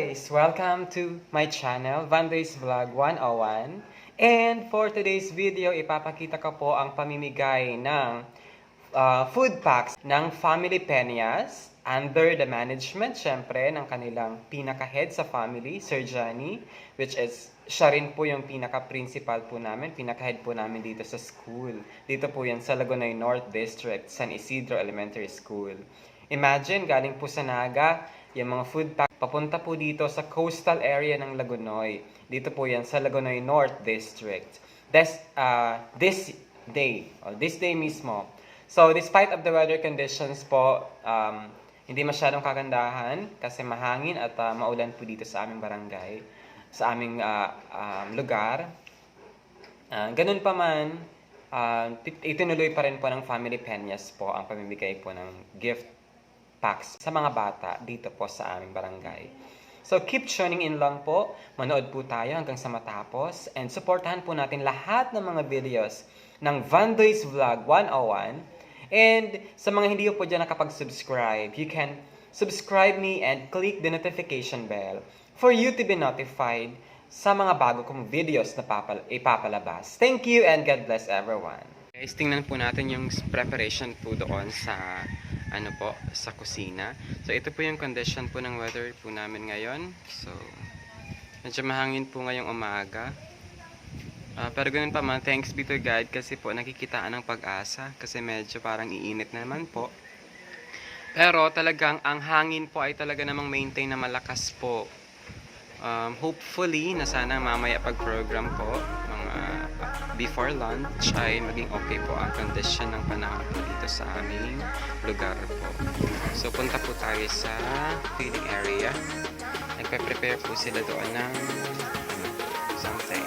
guys! Welcome to my channel, Vandoy's Vlog 101. And for today's video, ipapakita ko po ang pamimigay ng food packs ng Family Peñas under the management, syempre, ng kanilang pinaka-head sa family, Sir Johnny, which is siya rin po yung pinaka-principal po namin, pinaka-head po namin dito sa school. Dito po yan sa Lagunay North District, San Isidro Elementary School. Imagine, galing po sa Naga, yung mga food pack, papunta po dito sa coastal area ng Lagunoy. Dito po yan sa Lagunoy North District. This day mismo. So, despite of the weather conditions po, hindi masyadong kagandahan kasi mahangin at maulan po dito sa aming barangay, sa aming lugar. Ganun pa man, itinuloy pa rin po ng Family Peñas po ang pamimigay po ng gift packs sa mga bata dito po sa aming barangay. So keep tuning in lang po, manood po tayo hanggang sa matapos, and supportahan po natin lahat ng mga videos ng Vandoy's Vlog 101. And sa mga hindi po dyan nakapag-subscribe, you can subscribe me and click the notification bell for you to be notified sa mga bago kong videos na ipapalabas. Thank you and God bless everyone. Guys, tingnan po natin yung preparation po doon sa sa kusina. So ito po yung condition po ng weather po namin ngayon. So medyo mahangin po ngayong umaga. Pero ganun pa man, thanks be to God kasi po nakikitaan ng pag-asa kasi medyo parang iinit naman po. Pero talagang ang hangin po ay talaga namang maintain na malakas po. Hopefully na sana mamaya pag-program po, mga before lunch ay maging okay po ang condition ng panahon po dito sa aming lugar po. So punta po tayo sa feeding area. Nagpe-prepare po sila doon ng something.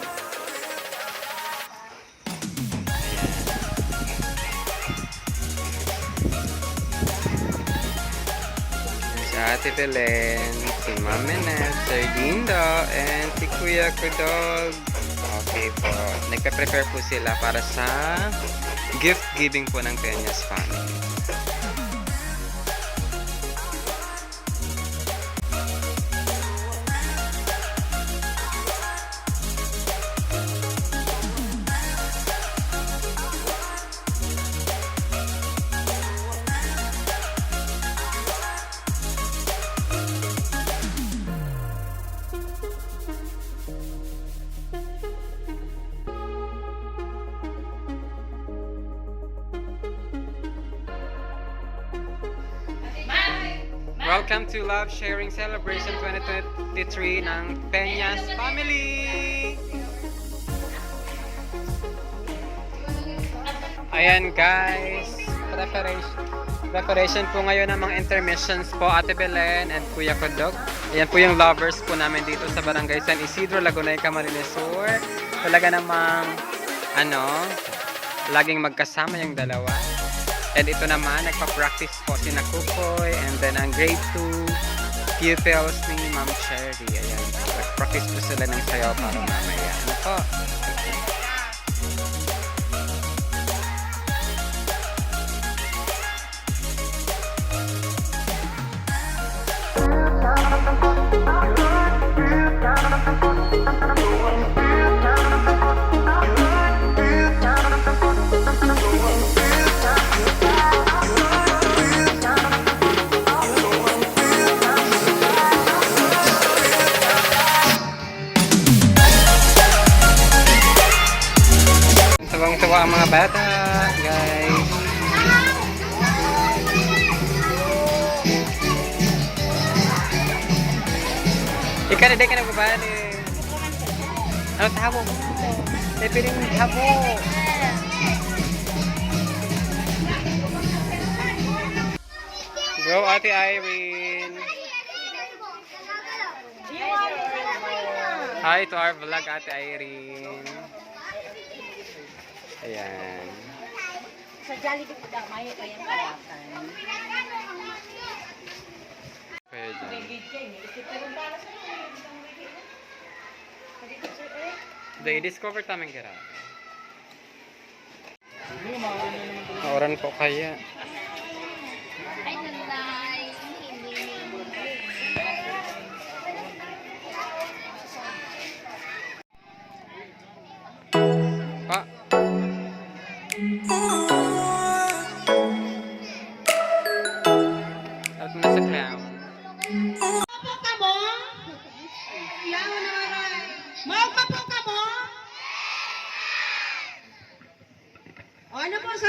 Ate Belen, si Mama Ned, Sir Dindo, and si Kuya Kudog. Okay po. Nagpe-prepare po sila para sa gift giving po ng Peñas family. Welcome to Love Sharing Celebration 2023 ng Peñas Family! Ayan guys, preparation po ngayon ng mga intermissions po, Ate Belen and Kuya Kodok. Ayan po yung lovers po namin dito sa Barangay San Isidro, Lagunay, Camarines Sur. Talaga namang, laging magkasama yung dalawa. And ito naman, nagpa-practice po si Nakukoy, and then ang grade 2 pupils ni Ma'am Cherry. Ayan, nag-practice po sila ng sayaw para mamaya. Ano po? Tuwang-tuwa ang mga bata, guys. Ika na din ka nagbabali. Ano tabo? Piling tabo. Go, Ate Irene. Hi to our vlog, Ate Irene. Ayan. Sa Jollibee po daw, mayo pa yung kalakan. Pwede. They discover tamang gara. Oran po kaya. Ay, nanay.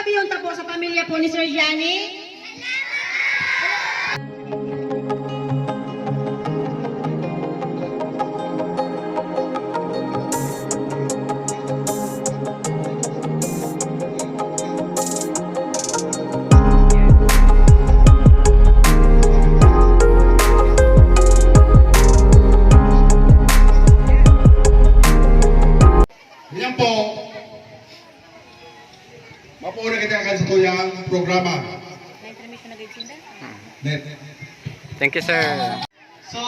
pagpapiyonta po sa pamilya po ni Sir Johnny. Yan po. Mapuuna kita akan sa tuyang programa. Net. Thank you, sir. So,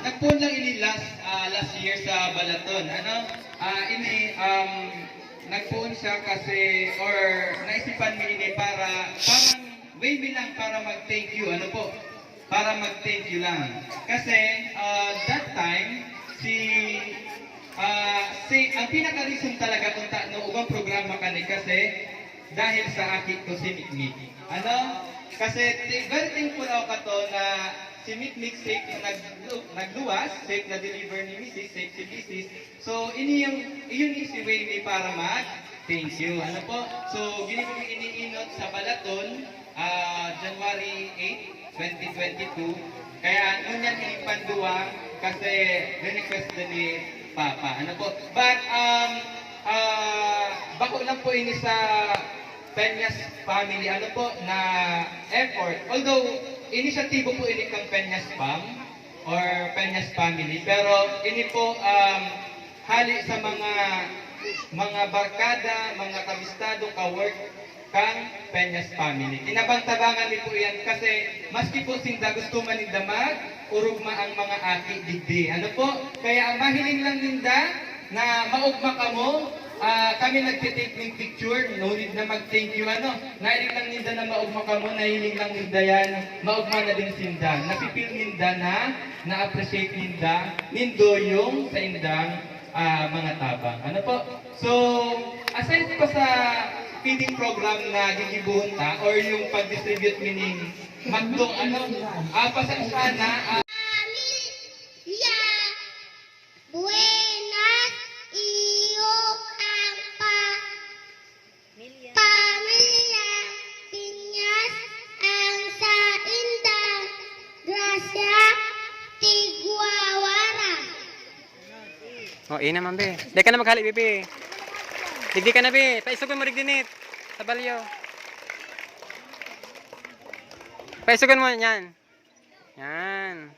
nagpuan lang ini last year sa Balaton. Nagpuan siya kasi or naisipan mi ini para parang way mi lang para mag-thank you. Ano po? Para mag-thank you lang. Kasi that time ang pinaka-reason talaga kung ubang programa kani kasi dahil sa akit ko si Mikmik. Ano? Kasi very thankful ako kato na si Mikmik safe nagluwas, safe na deliver ni Mrs. safe si Mrs. So, iyon is the way me para mag-thank you. Ano po? So, gini ko iniinot sa Balaton, January 8, 2022. Kaya ngunyan inipanduwa kasi request na ni Papa. Ano po? But, bako lang po ini sa Peñas family, ano po, na effort. Although, inisyatibo po ini kang Peñas Fam or Peñas family. Pero, ini po, hali sa mga barkada, mga kabistado, ka-work, kang Peñas family. Tinabang-tabangan ni po yan kasi maski po sinda gusto man ninda urugma ang mga aki digdi. Ano po? Kaya mahiling lang ninda na maugma kamo, kami nagtitake ng picture, no need na mag-thank you, nahiling lang ninda na maugma kamo, nahiling lang ninda yan, maugma na din sinda. Napipil ninda na-appreciate ninda, nindo yung sa indang mga tabang. Ano po? So, aside pa sa feeding program na gigibuhon ta, or yung pag-distribute meaning magdo, pasensya na, Ya, buenas iyo ang pamilya Piñas ang sa indang grasya Tigwawara. Oh, ina man, be. Di ka na maghali, Bibi. Digdi ka na, be. Paisugan mo digdinit. Sa balyo. Paisugan mo yan. Yan.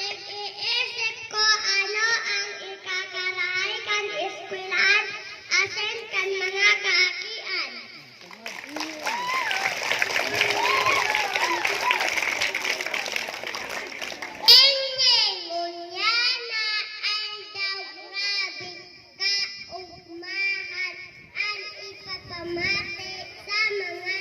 Nag-iisip ko ano ang ikakaray kan eskwelahan asen kan mga kaakian. Ngunya na ang daw grabing kaugmahan ang ipapamati sa mga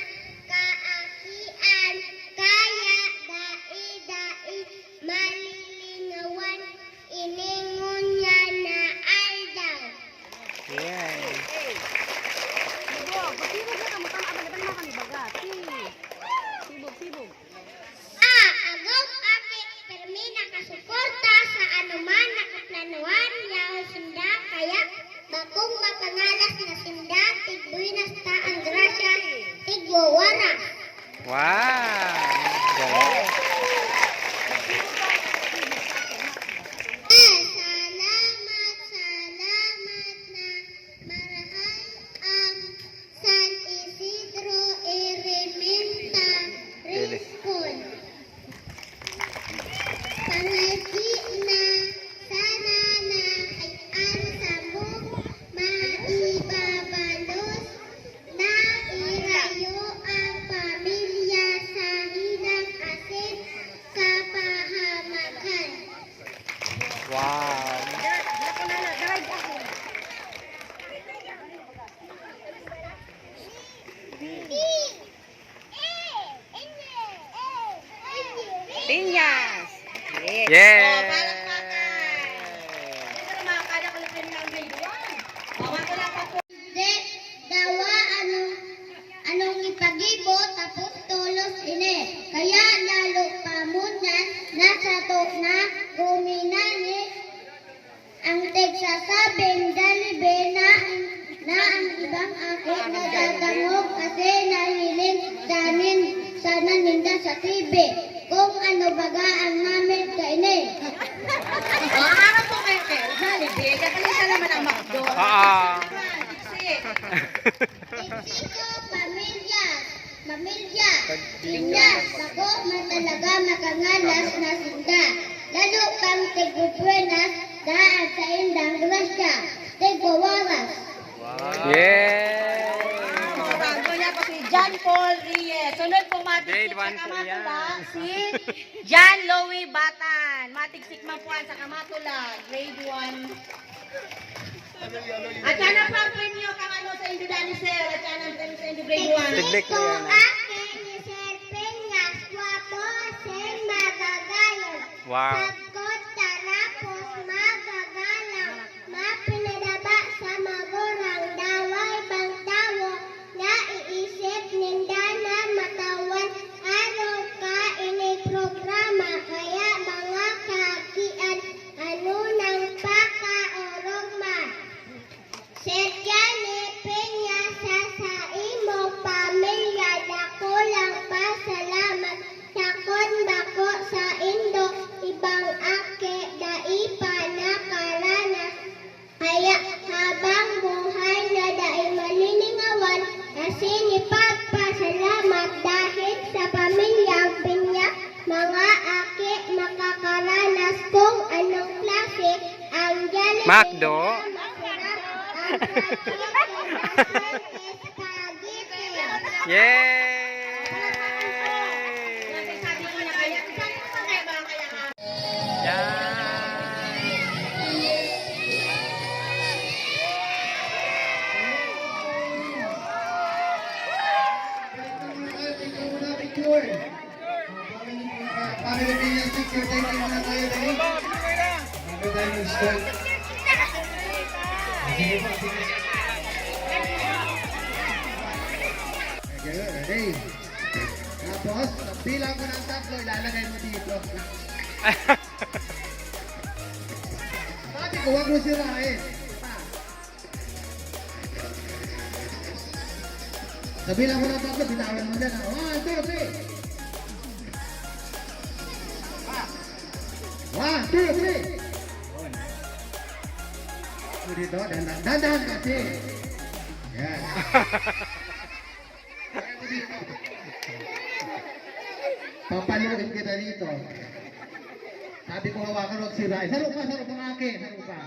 kaakian kaya dai-dai malilingawan iningunya na ay daw. Yeah. Agaw aki permi nakasuporta sa anuman nakaplanuan yaw sinda kaya bakong makangalas na sinda tigbuinas ta ang grasya tigwawara. Wow. Galing. Salamat na marahal ang San Isidro Elementary School. Palagi na sana na ay ang sabog maibabalos na irayo ang pamilya sa hinang asin sa pahamakan. Wow. Piñas! Yes! Yeah. Oh, palakpakan! Ito na mga kada kalapin ng grade 1. Oh, wala pa po. De, dawa anong ipagibo tapos tulos ini. Kaya lalo pamunan nasa to na guminani ang tegsasabing dalibe na sa TV kung ano baga ang namin kainin. Harap po kayo kayo. Jollibee. Kapalita naman ang McDo. Tiksik. Iksiko, pamilya. Pinas, ako matalaga makangalas na sinda. Lalo pang tigupwenas daan sa indang grasya. Tigwawaras. Yeah! Bago niya po si John Paul Reyes. Sunod po Grade matiksik one sa po Kamatula yan. si John Louie Batan. Matiksik man po sa Kamatula. Grade 1. At yan ang pang premyo kang ano sa Indudani Sir. At yan ang premyo sa Indu Grade 1. Tiglik Ito na yan, ah. ake ni Sir Peñas, wapo Sir magagayon. Wow. Sagkot talapos magagalang, mapinadaba sa magurang daway bang tawo, naiisip nindana matawan, araw ka ini programa, kaya mga kakian, ano nang pakaorogma. Sir Johnny Peña sa imo pamilya dako lang pasalamat sakon bako sa Indo ibang ake daipa nakaranas kaya habang buhay na dai maniningawan kasi pagpasalamat dahil sa pamilyang Peña mga ake makakaranas kung anong klase ang Jollibee McDo? na masarap ang spaghetti. Yay! Sabi ko na kaya. Saan po ba kaya ba kaya nga? Yan! Family Pinas picture taking muna tayo dali. Bago tayo mag-start. Sige po, sige. Okay, ready? Tapos, bilang ko ng tatlo, ilalagay mo dito. Sabi ko, huwag mo sirain. Sa bilang ko ng tatlo, bitawan mo dyan. 1, 2, 3. 1, 2, 3. Dito, dandan kasi. Yan. Papaluin kita dito. Sabi ko hawakan huwag sirain. Sarap ang akin. Sarap pa.